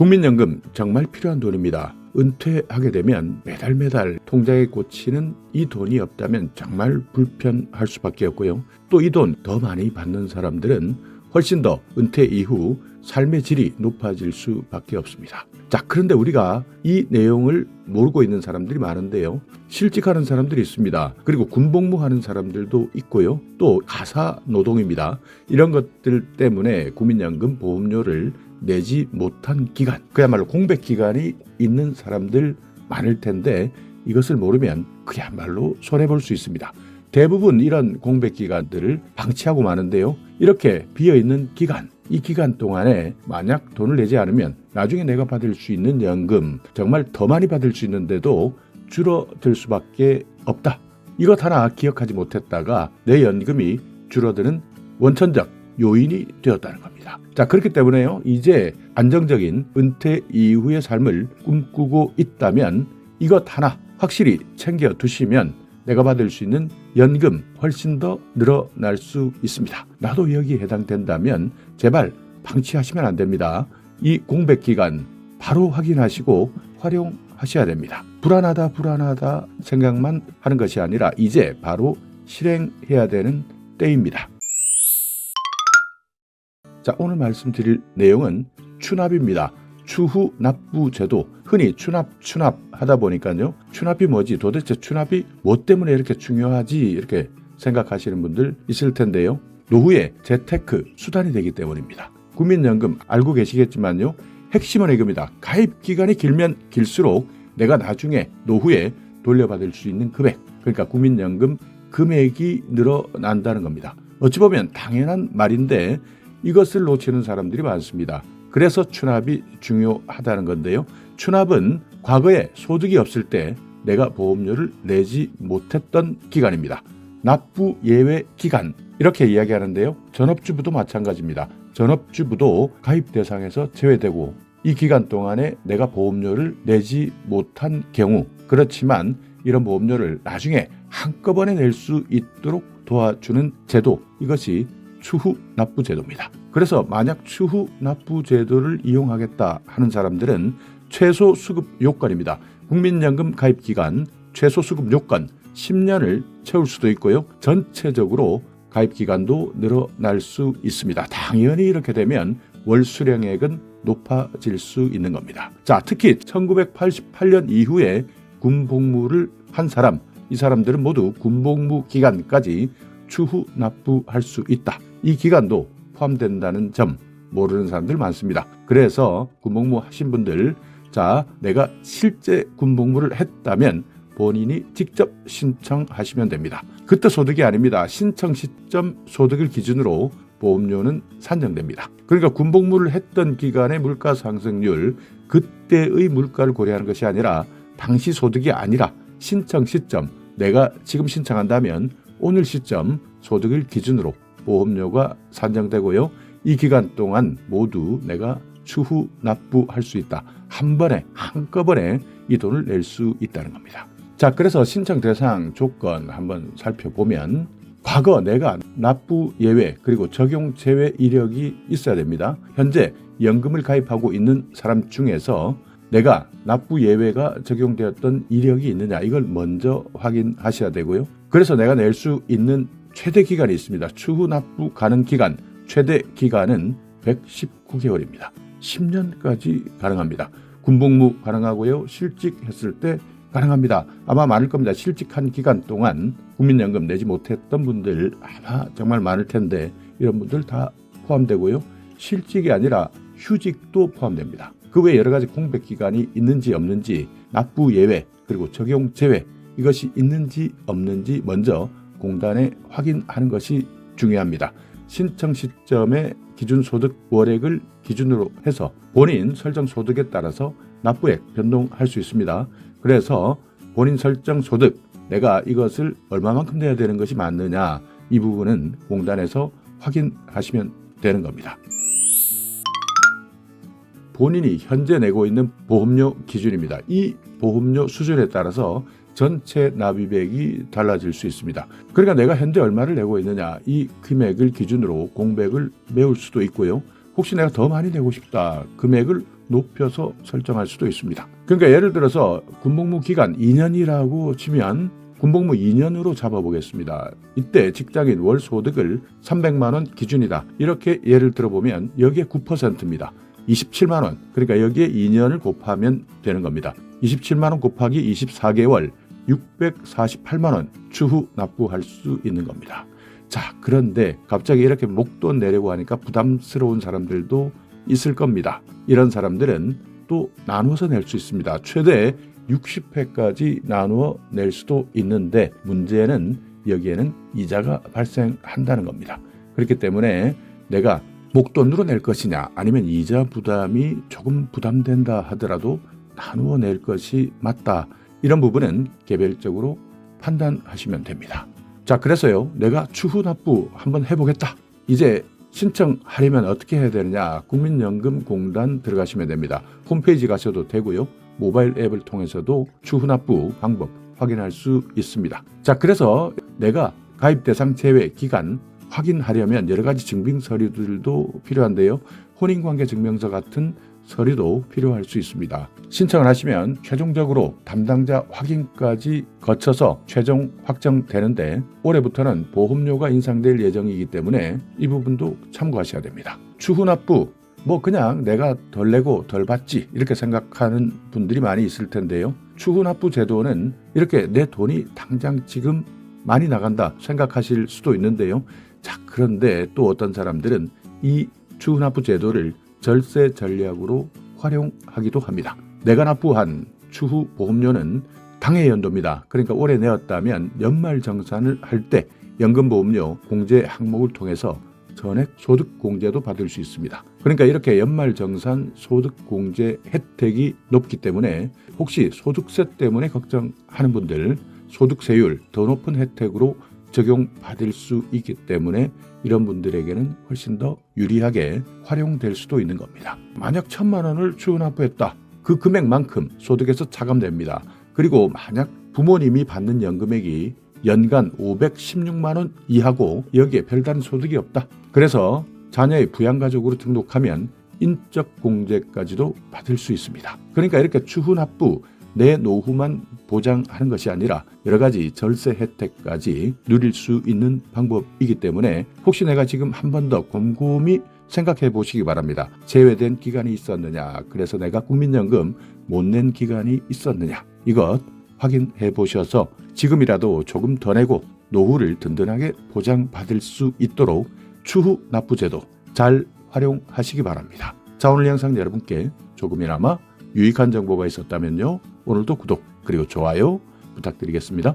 국민연금 정말 필요한 돈입니다. 은퇴하게 되면 매달 통장에 꽂히는 이 돈이 없다면 정말 불편할 수밖에 없고요. 또 이 돈 더 많이 받는 사람들은 훨씬 더 은퇴 이후 삶의 질이 높아질 수밖에 없습니다. 자, 그런데 우리가 이 내용을 모르고 있는 사람들이 많은데요. 실직하는 사람들이 있습니다. 그리고 군복무하는 사람들도 있고요. 또 가사 노동입니다. 이런 것들 때문에 국민연금 보험료를 내지 못한 기간, 그야말로 공백 기간이 있는 사람들 많을 텐데 이것을 모르면 그야말로 손해볼 수 있습니다. 대부분 이런 공백 기간들을 방치하고 마는데요. 이렇게 비어있는 기간, 이 기간 동안에 만약 돈을 내지 않으면 나중에 내가 받을 수 있는 연금 정말 더 많이 받을 수 있는데도 줄어들 수밖에 없다. 이것 하나 기억하지 못했다가 내 연금이 줄어드는 원천적 요인이 되었다는 겁니다. 자, 그렇기 때문에요. 이제 안정적인 은퇴 이후의 삶을 꿈꾸고 있다면 이것 하나 확실히 챙겨 두시면 내가 받을 수 있는 연금 훨씬 더 늘어날 수 있습니다. 나도 여기에 해당된다면 제발 방치하시면 안 됩니다. 이 공백 기간 바로 확인하시고 활용하셔야 됩니다. 불안하다 생각만 하는 것이 아니라 이제 바로 실행해야 되는 때입니다. 자, 오늘 말씀드릴 내용은 추납입니다. 추후 납부 제도, 흔히 추납 하다 보니까요. 추납이 뭐지? 도대체 추납이 뭐 때문에 이렇게 중요하지? 이렇게 생각하시는 분들 있을 텐데요. 노후의 재테크 수단이 되기 때문입니다. 국민연금 알고 계시겠지만요. 핵심은 이겁니다. 가입 기간이 길면 길수록 내가 나중에 노후에 돌려받을 수 있는 금액, 그러니까 국민연금 금액이 늘어난다는 겁니다. 어찌 보면 당연한 말인데 이것을 놓치는 사람들이 많습니다. 그래서 추납이 중요하다는 건데요. 추납은 과거에 소득이 없을 때 내가 보험료를 내지 못했던 기간입니다. 납부 예외 기간 이렇게 이야기하는데요. 전업주부도 마찬가지입니다. 전업주부도 가입 대상에서 제외되고 이 기간 동안에 내가 보험료를 내지 못한 경우, 그렇지만 이런 보험료를 나중에 한꺼번에 낼 수 있도록 도와주는 제도, 이것이 추후 납부 제도입니다. 그래서 만약 추후 납부 제도를 이용하겠다 하는 사람들은 최소 수급 요건입니다. 국민연금 가입 기간 최소 수급 요건 10년을 채울 수도 있고요. 전체적으로 가입 기간도 늘어날 수 있습니다. 당연히 이렇게 되면 월 수령액은 높아질 수 있는 겁니다. 자, 특히 1988년 이후에 군복무를 한 사람, 이 사람들은 모두 군복무 기간까지 추후 납부할 수 있다. 이 기간도 포함된다는 점 모르는 사람들 많습니다. 그래서 군복무 하신 분들, 자, 내가 실제 군복무를 했다면 본인이 직접 신청하시면 됩니다. 그때 소득이 아닙니다. 신청 시점 소득을 기준으로 보험료는 산정됩니다. 그러니까 군복무를 했던 기간의 물가 상승률, 그때의 물가를 고려하는 것이 아니라 당시 소득이 아니라 신청 시점, 내가 지금 신청한다면 오늘 시점 소득을 기준으로 보험료가 산정되고요. 이 기간 동안 모두 내가 추후 납부할 수 있다. 한꺼번에 이 돈을 낼 수 있다는 겁니다. 자, 그래서 신청 대상 조건 한번 살펴보면 과거 내가 납부 예외 그리고 적용 제외 이력이 있어야 됩니다. 현재 연금을 가입하고 있는 사람 중에서 내가 납부 예외가 적용되었던 이력이 있느냐, 이걸 먼저 확인하셔야 되고요. 그래서 내가 낼 수 있는 최대 기간이 있습니다. 추후 납부 가능 기간, 최대 기간은 119개월입니다. 10년까지 가능합니다. 군복무 가능하고요. 실직했을 때 가능합니다. 아마 많을 겁니다. 실직한 기간 동안 국민연금 내지 못했던 분들 아마 정말 많을 텐데 이런 분들 다 포함되고요. 실직이 아니라 휴직도 포함됩니다. 그 외에 여러 가지 공백 기간이 있는지 없는지, 납부 예외 그리고 적용 제외, 이것이 있는지 없는지 먼저 공단에 확인하는 것이 중요합니다. 신청 시점의 기준 소득 월액을 기준으로 해서 본인 설정 소득에 따라서 납부액 변동할 수 있습니다. 그래서 본인 설정 소득, 내가 이것을 얼마만큼 내야 되는 것이 맞느냐, 이 부분은 공단에서 확인하시면 되는 겁니다. 본인이 현재 내고 있는 보험료 기준입니다. 이 보험료 수준에 따라서 전체 납입액이 달라질 수 있습니다. 그러니까 내가 현재 얼마를 내고 있느냐, 이 금액을 기준으로 공백을 메울 수도 있고요. 혹시 내가 더 많이 내고 싶다, 금액을 높여서 설정할 수도 있습니다. 그러니까 예를 들어서 군복무 기간 2년이라고 치면 군복무 2년으로 잡아보겠습니다. 이때 직장인 월 소득을 300만 원 기준이다. 이렇게 예를 들어보면 여기에 9%입니다. 27만 원. 그러니까 여기에 2년을 곱하면 되는 겁니다. 27만 원 곱하기 24개월 648만 원 추후 납부할 수 있는 겁니다. 자, 그런데 갑자기 이렇게 목돈 내려고 하니까 부담스러운 사람들도 있을 겁니다. 이런 사람들은 또 나누어서 낼 수 있습니다. 최대 60회까지 나누어 낼 수도 있는데 문제는 여기에는 이자가 발생한다는 겁니다. 그렇기 때문에 내가 목돈으로 낼 것이냐 아니면 이자 부담이 조금 부담된다 하더라도 나누어 낼 것이 맞다. 이런 부분은 개별적으로 판단하시면 됩니다. 자, 그래서요. 내가 추후 납부 한번 해보겠다. 이제 신청하려면 어떻게 해야 되느냐. 국민연금공단 들어가시면 됩니다. 홈페이지 가셔도 되고요. 모바일 앱을 통해서도 추후 납부 방법 확인할 수 있습니다. 자, 그래서 내가 가입 대상 제외 기간 확인하려면 여러 가지 증빙 서류들도 필요한데요. 혼인관계 증명서 같은 서류도 필요할 수 있습니다. 신청을 하시면 최종적으로 담당자 확인까지 거쳐서 최종 확정되는데 올해부터는 보험료가 인상될 예정이기 때문에 이 부분도 참고하셔야 됩니다. 추후 납부 그냥 내가 덜 내고 덜 받지 이렇게 생각하는 분들이 많이 있을 텐데요. 추후 납부 제도는 이렇게 내 돈이 당장 지금 많이 나간다 생각하실 수도 있는데요. 자, 그런데 또 어떤 사람들은 이 추후 납부 제도를 절세 전략으로 활용하기도 합니다. 내가 납부한 추후 보험료는 당해 연도입니다. 그러니까 올해 내었다면 연말정산을 할 때 연금보험료 공제 항목을 통해서 전액 소득 공제도 받을 수 있습니다. 그러니까 이렇게 연말정산 소득 공제 혜택이 높기 때문에 혹시 소득세 때문에 걱정하는 분들 소득세율 더 높은 혜택으로 적용받을 수 있기 때문에 이런 분들에게는 훨씬 더 유리하게 활용될 수도 있는 겁니다. 만약 1,000만 원을 추후 납부했다. 그 금액만큼 소득에서 차감됩니다. 그리고 만약 부모님이 받는 연금액이 연간 516만 원 이하고 여기에 별다른 소득이 없다. 그래서 자녀의 부양가족으로 등록하면 인적 공제까지도 받을 수 있습니다. 그러니까 이렇게 추후 납부 내 노후만 보장하는 것이 아니라 여러 가지 절세 혜택까지 누릴 수 있는 방법이기 때문에 혹시 내가 지금 한 번 더 곰곰이 생각해 보시기 바랍니다. 제외된 기간이 있었느냐, 그래서 내가 국민연금 못 낸 기간이 있었느냐, 이것 확인해 보셔서 지금이라도 조금 더 내고 노후를 든든하게 보장받을 수 있도록 추후 납부제도 잘 활용하시기 바랍니다. 자, 오늘 영상 여러분께 조금이나마 유익한 정보가 있었다면요. 오늘도 구독 그리고 좋아요 부탁드리겠습니다.